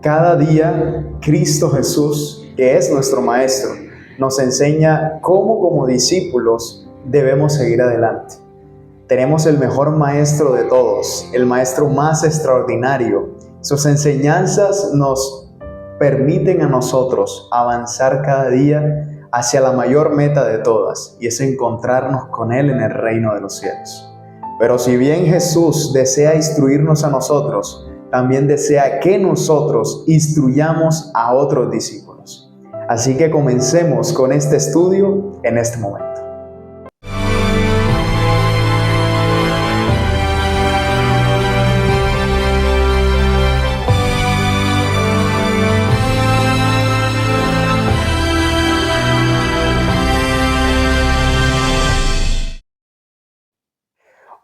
Cada día, Cristo Jesús, que es nuestro Maestro, nos enseña cómo como discípulos debemos seguir adelante. Tenemos el mejor Maestro de todos, el Maestro más extraordinario. Sus enseñanzas nos permiten a nosotros avanzar cada día hacia la mayor meta de todas, y es encontrarnos con Él en el reino de los cielos. Pero si bien Jesús desea instruirnos a nosotros, también desea que nosotros instruyamos a otros discípulos. Así que comencemos con este estudio en este momento.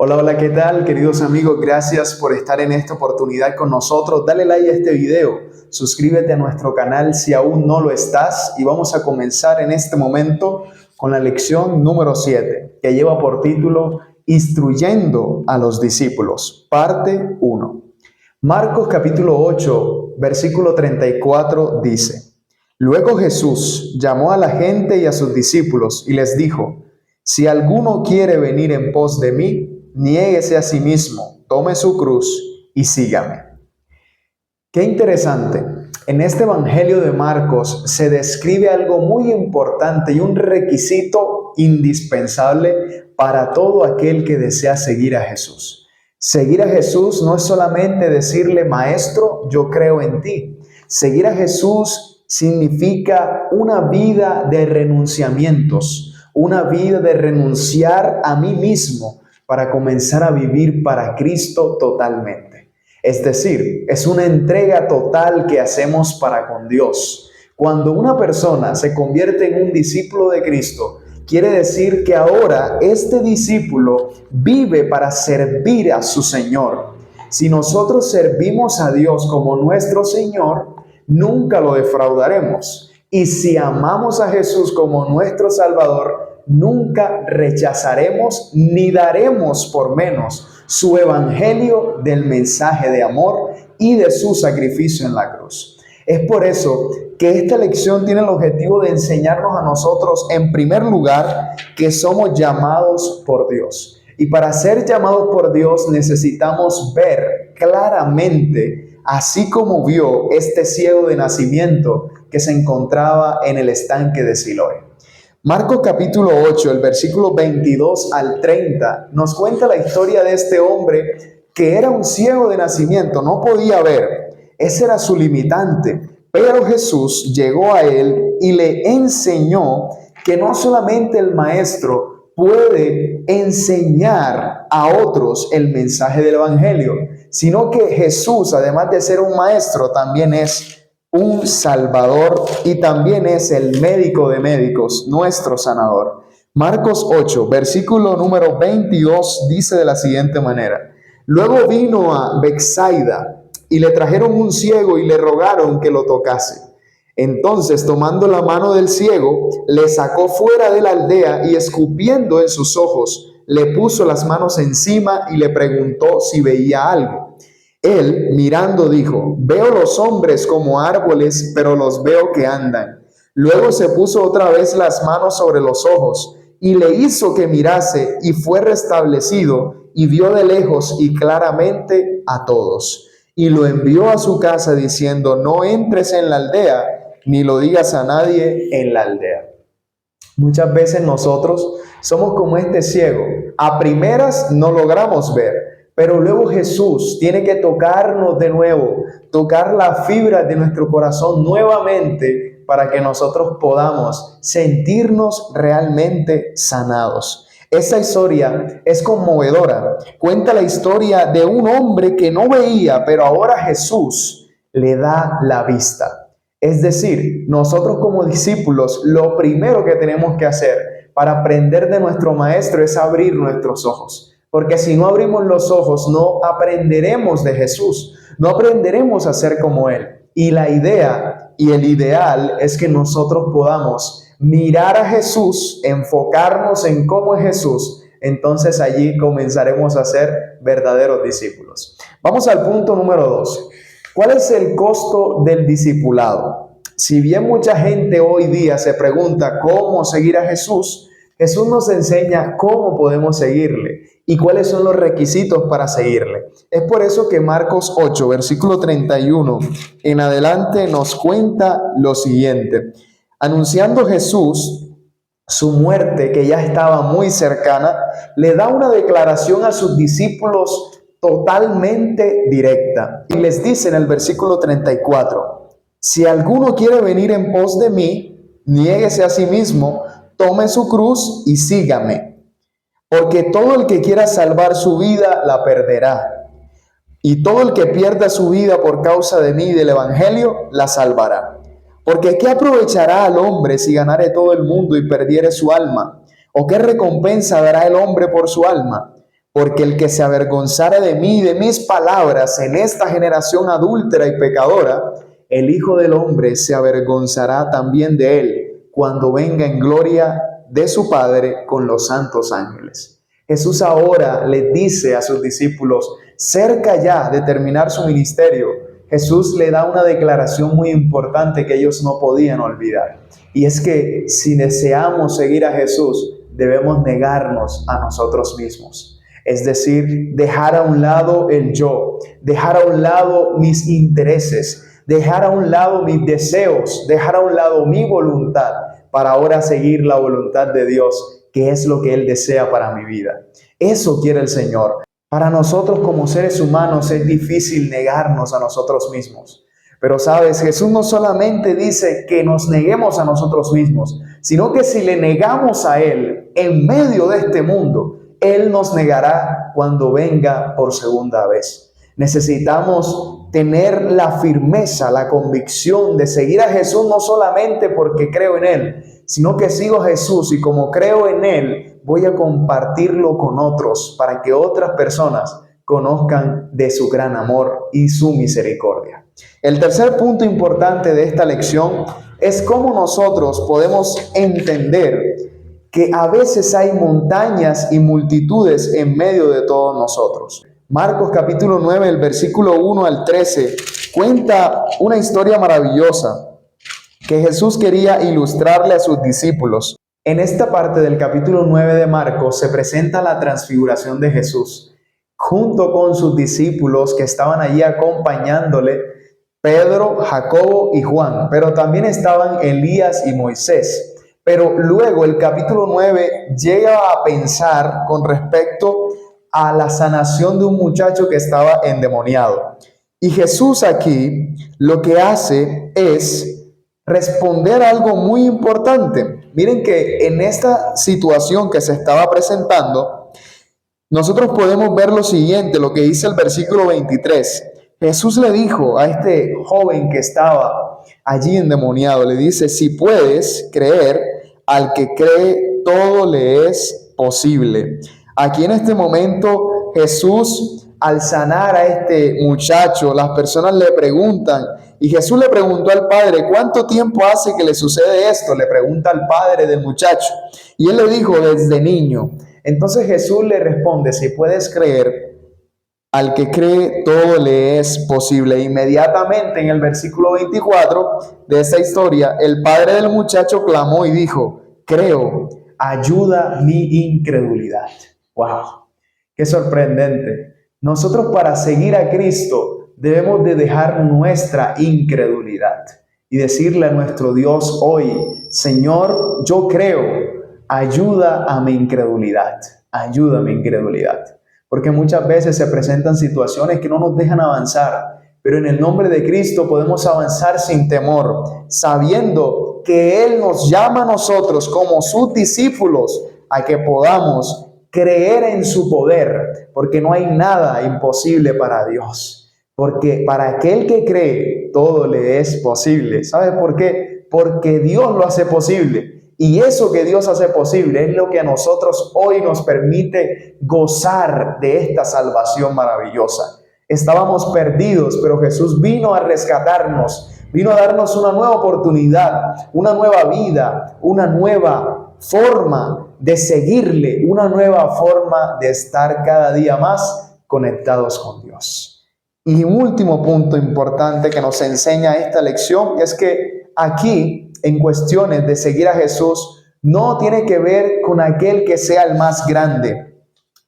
Hola, ¿qué tal, queridos amigos? Gracias por estar en esta oportunidad con nosotros. Dale like a este video, suscríbete a nuestro canal si aún no lo estás, y vamos a comenzar en este momento con la lección número 7, que lleva por título Instruyendo a los discípulos, parte 1. Marcos capítulo 8, versículo 34 dice: Luego Jesús llamó a la gente y a sus discípulos y les dijo: Si alguno quiere venir en pos de mí, niéguese a sí mismo, tome su cruz y sígame. Qué interesante. En este Evangelio de Marcos se describe algo muy importante y un requisito indispensable para todo aquel que desea seguir a Jesús. Seguir a Jesús no es solamente decirle: Maestro, yo creo en ti. Seguir a Jesús significa una vida de renunciamientos, una vida de renunciar a mí mismo para comenzar a vivir para Cristo totalmente. Es decir, es una entrega total que hacemos para con Dios. Cuando una persona se convierte en un discípulo de Cristo, quiere decir que ahora este discípulo vive para servir a su Señor. Si nosotros servimos a Dios como nuestro Señor, nunca lo defraudaremos. Y si amamos a Jesús como nuestro Salvador, nunca rechazaremos ni daremos por menos su evangelio del mensaje de amor y de su sacrificio en la cruz. Es por eso que esta lección tiene el objetivo de enseñarnos a nosotros, en primer lugar, que somos llamados por Dios. Y para ser llamados por Dios necesitamos ver claramente, así como vio este ciego de nacimiento que se encontraba en el estanque de Siloé. Marcos capítulo 8, el versículo 22 al 30, nos cuenta la historia de este hombre que era un ciego de nacimiento, no podía ver. Ese era su limitante. Pero Jesús llegó a él y le enseñó que no solamente el maestro puede enseñar a otros el mensaje del evangelio, sino que Jesús, además de ser un maestro, también es un Salvador y también es el médico de médicos, nuestro sanador. Marcos 8, versículo número 22 dice de la siguiente manera: Luego vino a Betsaida y le trajeron un ciego y le rogaron que lo tocase. Entonces, tomando la mano del ciego, le sacó fuera de la aldea y, escupiendo en sus ojos, le puso las manos encima y le preguntó si veía algo. Él, mirando, dijo: Veo los hombres como árboles, pero los veo que andan. Luego se puso otra vez las manos sobre los ojos y le hizo que mirase, y fue restablecido y vio de lejos y claramente a todos. Y lo envió a su casa diciendo: No entres en la aldea, ni lo digas a nadie en la aldea. Muchas veces nosotros somos como este ciego. A primeras no logramos ver, pero luego Jesús tiene que tocarnos de nuevo, tocar la fibra de nuestro corazón nuevamente para que nosotros podamos sentirnos realmente sanados. Esa historia es conmovedora. Cuenta la historia de un hombre que no veía, pero ahora Jesús le da la vista. Es decir, nosotros como discípulos, lo primero que tenemos que hacer para aprender de nuestro Maestro es abrir nuestros ojos. Porque si no abrimos los ojos, no aprenderemos de Jesús, no aprenderemos a ser como Él. Y la idea y el ideal es que nosotros podamos mirar a Jesús, enfocarnos en cómo es Jesús, entonces allí comenzaremos a ser verdaderos discípulos. Vamos al punto número 2. ¿Cuál es el costo del discipulado? Si bien mucha gente hoy día se pregunta cómo seguir a Jesús, Jesús nos enseña cómo podemos seguirle y cuáles son los requisitos para seguirle. Es por eso que Marcos 8, versículo 31 en adelante nos cuenta lo siguiente. Anunciando Jesús su muerte, que ya estaba muy cercana, le da una declaración a sus discípulos totalmente directa. Y les dice en el versículo 34, si alguno quiere venir en pos de mí, niéguese a sí mismo, tome su cruz y sígame. Porque todo el que quiera salvar su vida, la perderá. Y todo el que pierda su vida por causa de mí y del Evangelio, la salvará. Porque ¿qué aprovechará al hombre si ganare todo el mundo y perdiere su alma? ¿O qué recompensa dará el hombre por su alma? Porque el que se avergonzare de mí y de mis palabras en esta generación adúltera y pecadora, el Hijo del Hombre se avergonzará también de él cuando venga en gloria de su Padre con los santos ángeles. Jesús ahora les dice a sus discípulos, cerca ya de terminar su ministerio, Jesús le da una declaración muy importante que ellos no podían olvidar. Y es que si deseamos seguir a Jesús, debemos negarnos a nosotros mismos. Es decir, dejar a un lado el yo, dejar a un lado mis intereses, dejar a un lado mis deseos, dejar a un lado mi voluntad para ahora seguir la voluntad de Dios, que es lo que Él desea para mi vida. Eso quiere el Señor. Para nosotros como seres humanos es difícil negarnos a nosotros mismos. Pero sabes, Jesús no solamente dice que nos neguemos a nosotros mismos, sino que si le negamos a Él en medio de este mundo, Él nos negará cuando venga por segunda vez. Necesitamos tener la firmeza, la convicción de seguir a Jesús no solamente porque creo en Él, sino que sigo a Jesús y como creo en Él, voy a compartirlo con otros para que otras personas conozcan de su gran amor y su misericordia. El tercer punto importante de esta lección es cómo nosotros podemos entender que a veces hay montañas y multitudes en medio de todos nosotros. Marcos capítulo 9, el versículo 1 al 13, cuenta una historia maravillosa que Jesús quería ilustrarle a sus discípulos. En esta parte del capítulo 9 de Marcos se presenta la transfiguración de Jesús, junto con sus discípulos que estaban allí acompañándole, Pedro, Jacobo y Juan, pero también estaban Elías y Moisés. Pero luego el capítulo 9 llega a pensar con respecto a la sanación de un muchacho que estaba endemoniado. Y Jesús aquí lo que hace es responder a algo muy importante. Miren que en esta situación que se estaba presentando, nosotros podemos ver lo siguiente, lo que dice el versículo 23. Jesús le dijo a este joven que estaba allí endemoniado, le dice, si puedes creer, al que cree todo le es posible. Aquí en este momento Jesús, al sanar a este muchacho, las personas le preguntan, y Jesús le preguntó al padre, ¿cuánto tiempo hace que le sucede esto? Le pregunta al padre del muchacho, y él le dijo, desde niño. Entonces Jesús le responde, si puedes creer, al que cree todo le es posible. Inmediatamente en el versículo 24 de esta historia, el padre del muchacho clamó y dijo, creo, ayuda mi incredulidad. ¡Wow! ¡Qué sorprendente! Nosotros para seguir a Cristo debemos de dejar nuestra incredulidad y decirle a nuestro Dios hoy, Señor, yo creo, ayuda a mi incredulidad, ayuda a mi incredulidad. Porque muchas veces se presentan situaciones que no nos dejan avanzar, pero en el nombre de Cristo podemos avanzar sin temor, sabiendo que Él nos llama a nosotros como sus discípulos a que podamos creer en su poder, porque no hay nada imposible para Dios, porque para aquel que cree todo le es posible. ¿Sabe por qué? Porque Dios lo hace posible. Y eso que Dios hace posible es lo que a nosotros hoy nos permite gozar de esta salvación maravillosa. Estábamos perdidos, pero Jesús vino a rescatarnos, vino a darnos una nueva oportunidad, una nueva vida, una nueva forma de seguirle, una nueva forma de estar cada día más conectados con Dios. Y un último punto importante que nos enseña esta lección es que aquí, en cuestiones de seguir a Jesús, no tiene que ver con aquel que sea el más grande,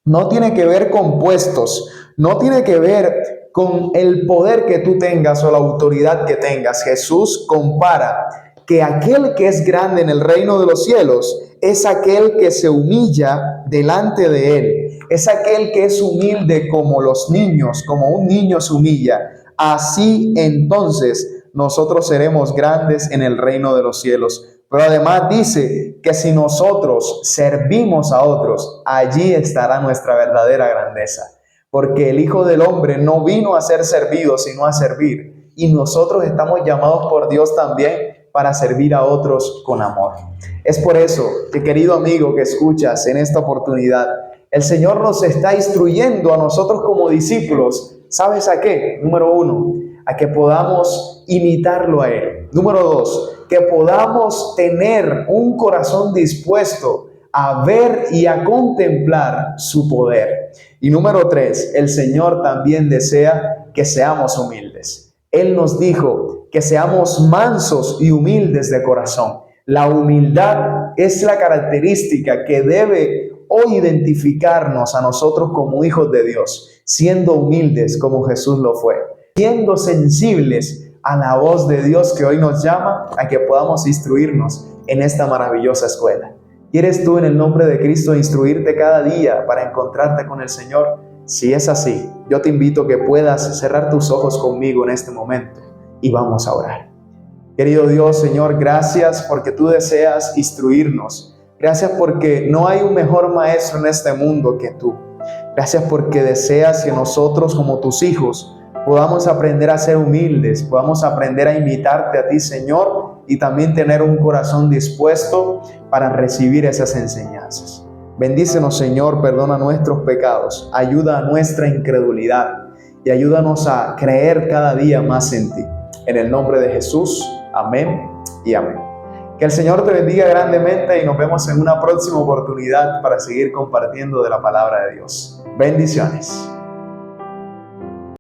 no tiene que ver con puestos, no tiene que ver con el poder que tú tengas o la autoridad que tengas. Jesús compara que aquel que es grande en el reino de los cielos es aquel que se humilla delante de él, es aquel que es humilde como los niños, como un niño se humilla. Así entonces nosotros seremos grandes en el reino de los cielos. Pero además dice que si nosotros servimos a otros, allí estará nuestra verdadera grandeza. Porque el Hijo del Hombre no vino a ser servido, sino a servir. Y nosotros estamos llamados por Dios también para servir a otros con amor. Es por eso que, querido amigo que escuchas en esta oportunidad, el Señor nos está instruyendo a nosotros como discípulos. ¿Sabes a qué? Número 1, a que podamos imitarlo a Él. Número 2, que podamos tener un corazón dispuesto a ver y a contemplar su poder. Y número 3, el Señor también desea que seamos humildes. Él nos dijo que seamos mansos y humildes de corazón. La humildad es la característica que debe hoy identificarnos a nosotros como hijos de Dios, siendo humildes como Jesús lo fue, siendo sensibles a la voz de Dios que hoy nos llama a que podamos instruirnos en esta maravillosa escuela. ¿Quieres tú en el nombre de Cristo instruirte cada día para encontrarte con el Señor? Si es así, yo te invito a que puedas cerrar tus ojos conmigo en este momento y vamos a orar. Querido Dios, Señor, gracias porque tú deseas instruirnos. Gracias porque no hay un mejor maestro en este mundo que tú. Gracias porque deseas que nosotros como tus hijos podamos aprender a ser humildes, podamos aprender a imitarte a ti, Señor, y también tener un corazón dispuesto para recibir esas enseñanzas. Bendícenos, Señor, perdona nuestros pecados, ayuda a nuestra incredulidad y ayúdanos a creer cada día más en ti. En el nombre de Jesús, amén y amén. Que el Señor te bendiga grandemente y nos vemos en una próxima oportunidad para seguir compartiendo de la palabra de Dios. Bendiciones.